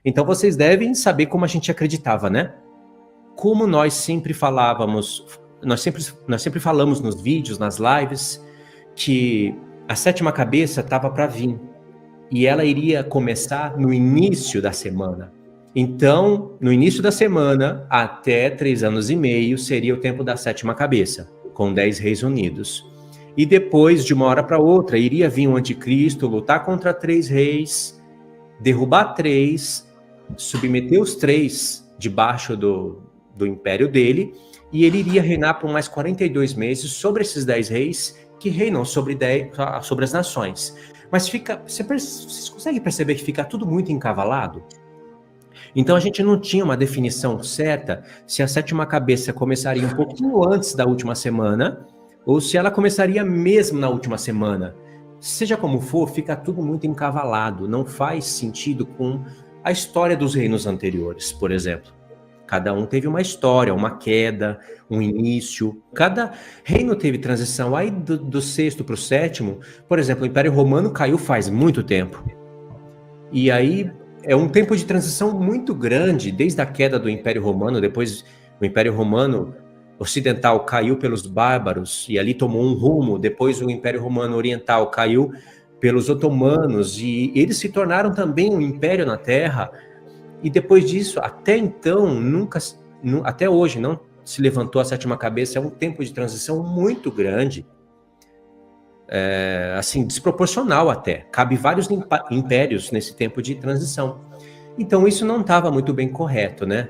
Então vocês devem saber como a gente acreditava, né? Como nós sempre falávamos, nós sempre falamos nos vídeos, nas lives, que a sétima cabeça estava para vir. E ela iria começar no início da semana. Então, no início da semana, até 3 anos e meio, seria o tempo da sétima cabeça, com 10 reis unidos. E depois, de uma hora para outra, iria vir o anticristo, lutar contra 3 reis, derrubar 3, submeter os 3 debaixo do império dele, e ele iria reinar por mais 42 meses sobre esses 10 reis que reinam sobre as nações. Mas vocês conseguem perceber que fica tudo muito encavalado? Então a gente não tinha uma definição certa se a sétima cabeça começaria um pouquinho antes da última semana ou se ela começaria mesmo na última semana. Seja como for, fica tudo muito encavalado, não faz sentido com a história dos reinos anteriores, por exemplo. Cada um teve uma história, uma queda, um início. Cada reino teve transição. Aí do sexto para o sétimo, por exemplo, o Império Romano caiu faz muito tempo. E aí é um tempo de transição muito grande, desde a queda do Império Romano. Depois o Império Romano Ocidental caiu pelos bárbaros e ali tomou um rumo. Depois o Império Romano Oriental caiu pelos otomanos e eles se tornaram também um império na Terra. E depois disso, até então, até hoje, não se levantou a sétima cabeça. É um tempo de transição muito grande, assim, desproporcional até. Cabe vários impérios nesse tempo de transição. Então, isso não estava muito bem correto, né?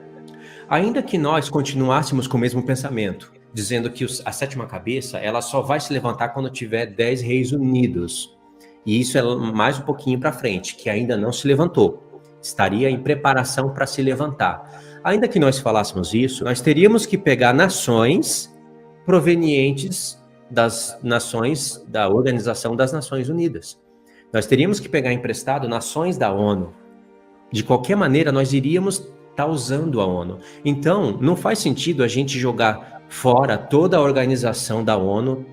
Ainda que nós continuássemos com o mesmo pensamento, dizendo que a sétima cabeça, ela só vai se levantar quando tiver 10 reis unidos. E isso é mais um pouquinho para frente, que ainda não se levantou. Estaria em preparação para se levantar. Ainda que nós falássemos isso, nós teríamos que pegar nações provenientes das nações da Organização das Nações Unidas. Nós teríamos que pegar emprestado nações da ONU. De qualquer maneira, nós iríamos estar usando a ONU. Então, não faz sentido a gente jogar fora toda a organização da ONU,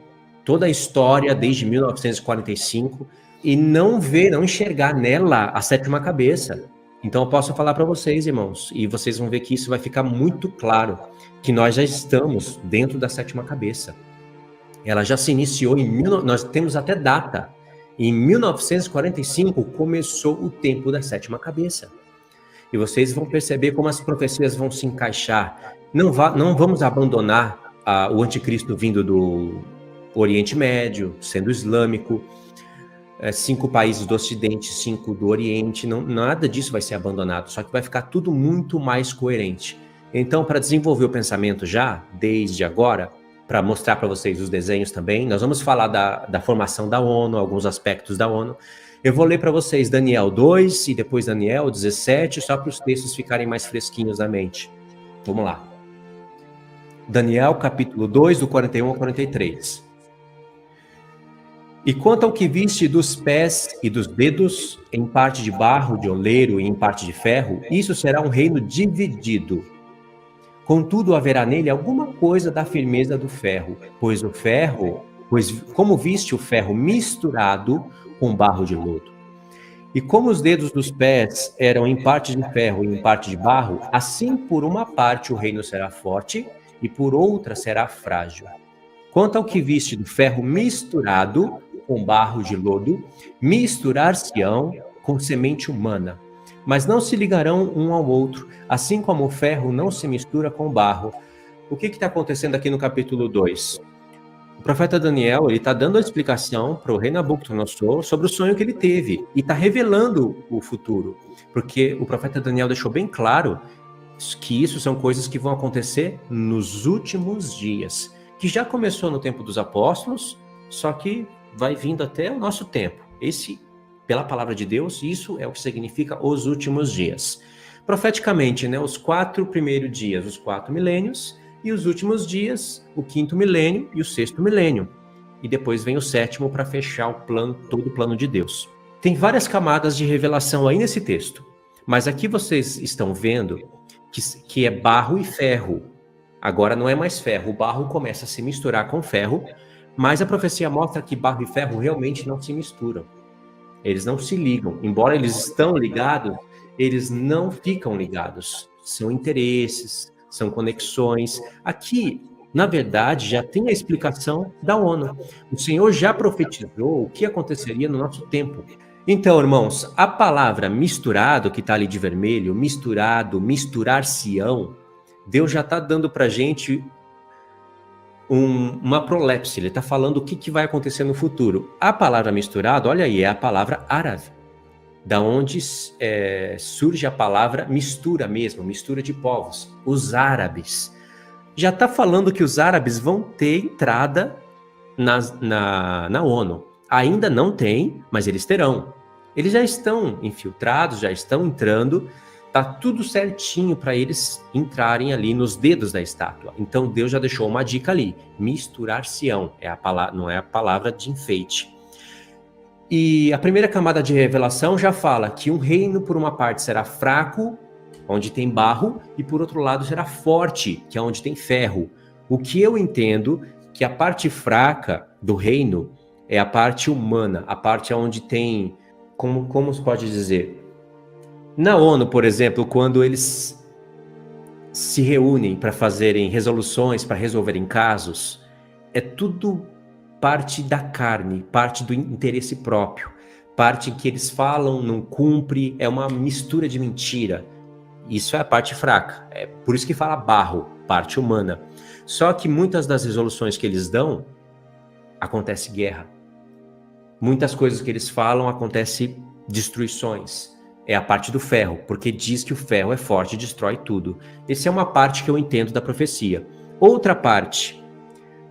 toda a história desde 1945 e não enxergar nela a sétima cabeça. Então eu posso falar para vocês, irmãos, e vocês vão ver que isso vai ficar muito claro, que nós já estamos dentro da sétima cabeça. Ela já se iniciou nós temos até data. Em 1945 começou o tempo da sétima cabeça. E vocês vão perceber como as profecias vão se encaixar. Não vamos abandonar o anticristo vindo do Oriente Médio, sendo islâmico, 5 países do Ocidente, 5 do Oriente, nada disso vai ser abandonado, só que vai ficar tudo muito mais coerente. Então, para desenvolver o pensamento já, desde agora, para mostrar para vocês os desenhos também, nós vamos falar da formação da ONU, alguns aspectos da ONU. Eu vou ler para vocês Daniel 2 e depois Daniel 17, só para os textos ficarem mais fresquinhos na mente. Vamos lá. Daniel, capítulo 2, do 41 ao 43. E quanto ao que viste dos pés e dos dedos, em parte de barro, de oleiro e em parte de ferro, isso será um reino dividido. Contudo, haverá nele alguma coisa da firmeza do ferro, pois como viste o ferro misturado com barro de lodo. E como os dedos dos pés eram em parte de ferro e em parte de barro, assim por uma parte o reino será forte e por outra será frágil. Quanto ao que viste do ferro misturado com barro de lodo, misturar-se-ão com semente humana, mas não se ligarão um ao outro, assim como o ferro não se mistura com o barro. O que está acontecendo aqui no capítulo 2? O profeta Daniel está dando a explicação para o rei Nabucodonosor sobre o sonho que ele teve e está revelando o futuro, porque o profeta Daniel deixou bem claro que isso são coisas que vão acontecer nos últimos dias, que já começou no tempo dos apóstolos, só que vai vindo até o nosso tempo. Pela palavra de Deus, isso é o que significa os últimos dias. Profeticamente, né, os 4 primeiros dias, os 4 milênios, e os últimos dias, o 5º milênio e o 6º milênio. E depois vem o 7º para fechar todo o plano de Deus. Tem várias camadas de revelação aí nesse texto, mas aqui vocês estão vendo que é barro e ferro. Agora não é mais ferro, o barro começa a se misturar com ferro, mas a profecia mostra que barro e ferro realmente não se misturam. Eles não se ligam. Embora eles estão ligados, eles não ficam ligados. São interesses, são conexões. Aqui, na verdade, já tem a explicação da ONU. O Senhor já profetizou o que aconteceria no nosso tempo. Então, irmãos, a palavra misturado, que está ali de vermelho, misturado, misturar-se-ão, Deus já está dando para a gente uma prolepse. Ele está falando o que vai acontecer no futuro. A palavra misturado, olha aí, é a palavra árabe, da onde surge a palavra mistura mesmo, mistura de povos. Os árabes. Já está falando que os árabes vão ter entrada na ONU. Ainda não tem, mas eles terão. Eles já estão infiltrados, já estão entrando, tá tudo certinho para eles entrarem ali nos dedos da estátua. Então Deus já deixou uma dica ali: misturar-se-ão, não é a palavra de enfeite. E a primeira camada de revelação já fala que um reino, por uma parte, será fraco, onde tem barro, e por outro lado será forte, que é onde tem ferro. O que eu entendo que a parte fraca do reino é a parte humana, a parte onde tem, como se pode dizer? Na ONU, por exemplo, quando eles se reúnem para fazerem resoluções, para resolverem casos, é tudo parte da carne, parte do interesse próprio, parte que eles falam, não cumpre, é uma mistura de mentira. Isso é a parte fraca, é por isso que fala barro, parte humana. Só que muitas das resoluções que eles dão, acontece guerra. Muitas coisas que eles falam, acontece destruições. É a parte do ferro, porque diz que o ferro é forte e destrói tudo. Essa é uma parte que eu entendo da profecia. Outra parte,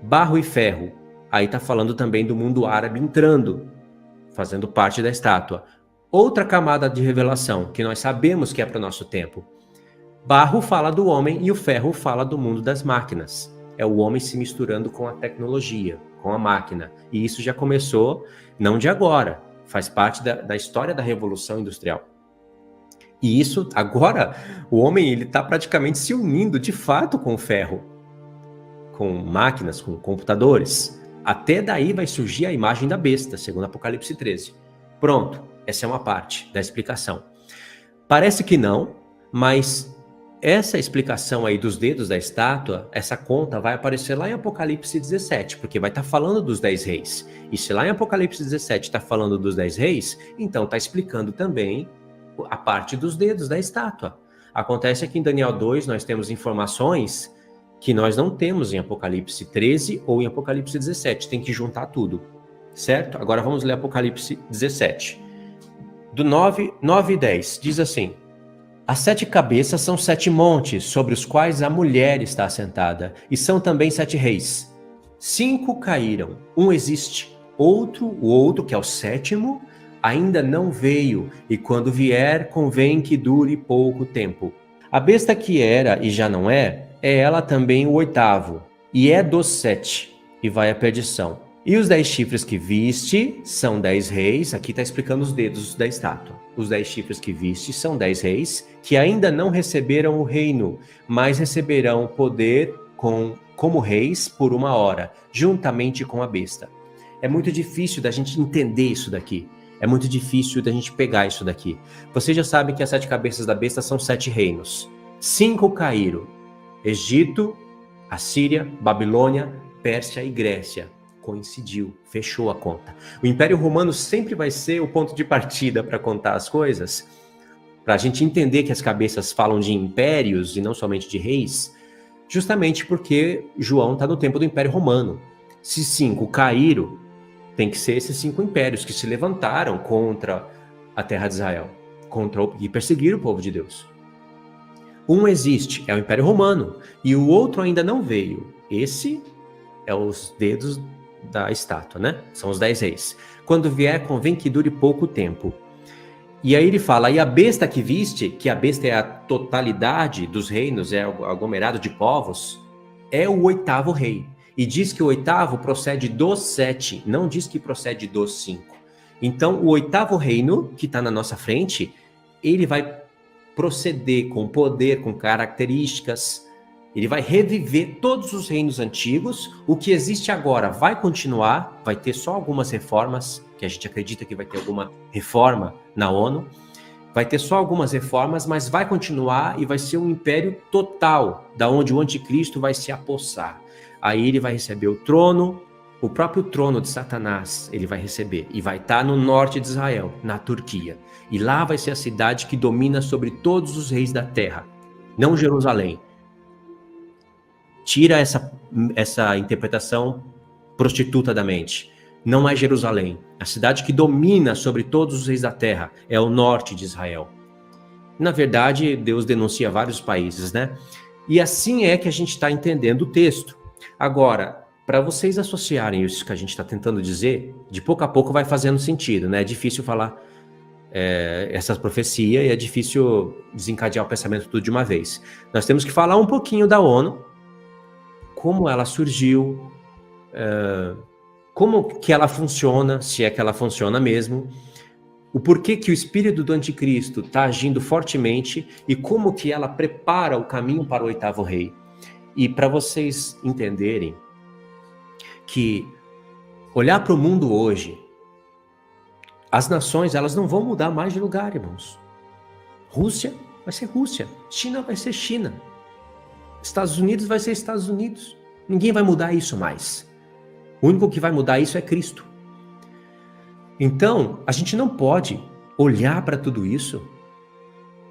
barro e ferro, aí está falando também do mundo árabe entrando, fazendo parte da estátua. Outra camada de revelação, que nós sabemos que é para o nosso tempo. Barro fala do homem e o ferro fala do mundo das máquinas. É o homem se misturando com a tecnologia, com a máquina. E isso já começou, não de agora, faz parte da história da Revolução Industrial. E isso, agora, o homem ele está praticamente se unindo de fato com o ferro, com máquinas, com computadores. Até daí vai surgir a imagem da besta, segundo Apocalipse 13. Pronto, essa é uma parte da explicação. Parece que não, mas essa explicação aí dos dedos da estátua, essa conta vai aparecer lá em Apocalipse 17, porque vai estar falando dos 10 reis. E se lá em Apocalipse 17 está falando dos 10 reis, então está explicando também a parte dos dedos da estátua. Acontece que em Daniel 2 nós temos informações que nós não temos em Apocalipse 13 ou em Apocalipse 17, tem que juntar tudo, certo? Agora vamos ler Apocalipse 17. Do 9 e 10, diz assim: as 7 cabeças são 7 montes, sobre os quais a mulher está assentada, e são também 7 reis. 5 caíram, um existe, o outro, que é o 7º, ainda não veio, e quando vier, convém que dure pouco tempo. A besta que era e já não é ela também o 8º, e é dos 7, e vai à perdição. E os 10 chifres que viste são 10 reis, aqui está explicando os dedos da estátua. Os 10 chifres que viste são 10 reis, que ainda não receberam o reino, mas receberão poder como reis por 1 hora, juntamente com a besta. É muito difícil da gente entender isso daqui. É muito difícil da gente pegar isso daqui. Vocês já sabem que as 7 cabeças da besta são 7 reinos. 5 caíram: Egito, Assíria, Babilônia, Pérsia e Grécia. Coincidiu, fechou a conta. O Império Romano sempre vai ser o ponto de partida para contar as coisas, para a gente entender que as cabeças falam de impérios e não somente de reis, justamente porque João está no tempo do Império Romano. Se 5 caíram, tem que ser esses 5 impérios que se levantaram contra a terra de Israel, e perseguiram o povo de Deus. Um existe, é o Império Romano, e o outro ainda não veio. Esse é os dedos da estátua, né? São os 10 reis. Quando vier, convém que dure pouco tempo. E aí ele fala, e a besta que viste, que a besta é a totalidade dos reinos, é o aglomerado de povos, é o 8º rei. E diz que o 8º procede dos 7, não diz que procede dos 5. Então, o 8º reino, que está na nossa frente, ele vai proceder com poder, com características. Ele vai reviver todos os reinos antigos. O que existe agora vai continuar, vai ter só algumas reformas, que a gente acredita que vai ter alguma reforma na ONU. Vai ter só algumas reformas, mas vai continuar e vai ser um império total, da onde o anticristo vai se apossar. Aí ele vai receber o trono, o próprio trono de Satanás ele vai receber, e vai estar no norte de Israel, na Turquia. E lá vai ser a cidade que domina sobre todos os reis da terra, não Jerusalém. Tira essa interpretação prostituta da mente. Não é Jerusalém. A cidade que domina sobre todos os reis da terra é o norte de Israel. Na verdade, Deus denuncia vários países, né? E assim é que a gente está entendendo o texto. Agora, para vocês associarem isso que a gente está tentando dizer, de pouco a pouco vai fazendo sentido, né? É difícil falar essa profecia e é difícil desencadear o pensamento tudo de uma vez. Nós temos que falar um pouquinho da ONU, como ela surgiu, como que ela funciona, se é que ela funciona mesmo, o porquê que o espírito do anticristo está agindo fortemente e como que ela prepara o caminho para o oitavo rei. E para vocês entenderem que olhar para o mundo hoje, as nações elas não vão mudar mais de lugar, irmãos. Rússia vai ser Rússia, China vai ser China, Estados Unidos vai ser Estados Unidos. Ninguém vai mudar isso mais. O único que vai mudar isso é Cristo. Então, a gente não pode olhar para tudo isso,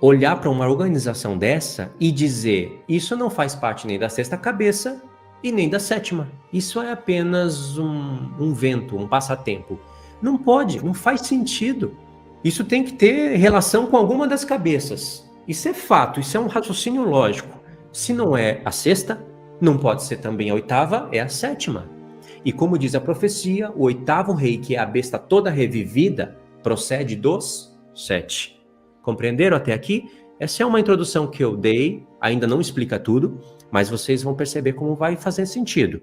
olhar para uma organização dessa e dizer, isso não faz parte nem da sexta cabeça e nem da sétima. Isso é apenas um vento, um passatempo. Não pode, não faz sentido. Isso tem que ter relação com alguma das cabeças. Isso é fato, isso é um raciocínio lógico. Se não é a sexta, não pode ser também a oitava, é a sétima. E como diz a profecia, o oitavo rei, que é a besta toda revivida, procede dos 7. Compreenderam até aqui? Essa é uma introdução que eu dei, ainda não explica tudo, mas vocês vão perceber como vai fazer sentido.